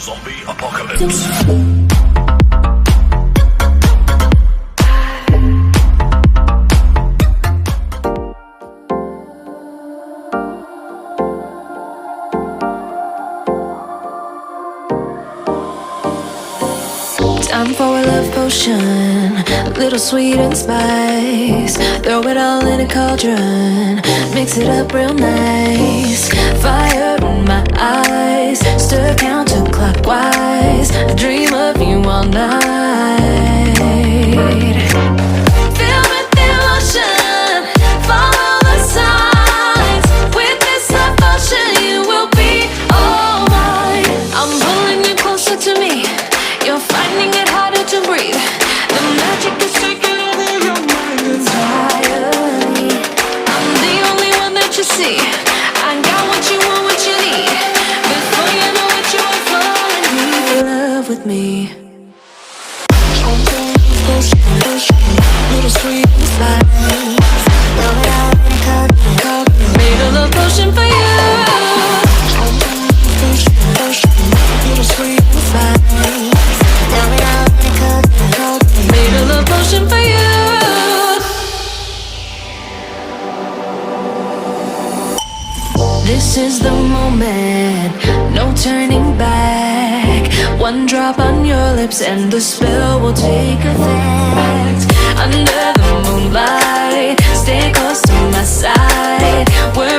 Zombie apocalypse. Time for a love potion, a little sweet and spice. Throw it all in a cauldron, mix it up real nice. Fire in my eyes, stir counterclockwise. I dream of you all night. Feel with emotion, follow the signs. With this love potion, you will be all mine. I'm pulling you closer to me. You're finding it harder to breathe. The magic is taking over your mind entirely. I'm the only one that you see. I got what you want, what you need. Before you know it, you are falling in love with me. Little sweet spice. Made a love potion for you. Little sweet spice. Made a love potion for you. This is the moment, no turning back. One drop on your lips and the spell will take effect. Under the moonlight, stay close to my side. We're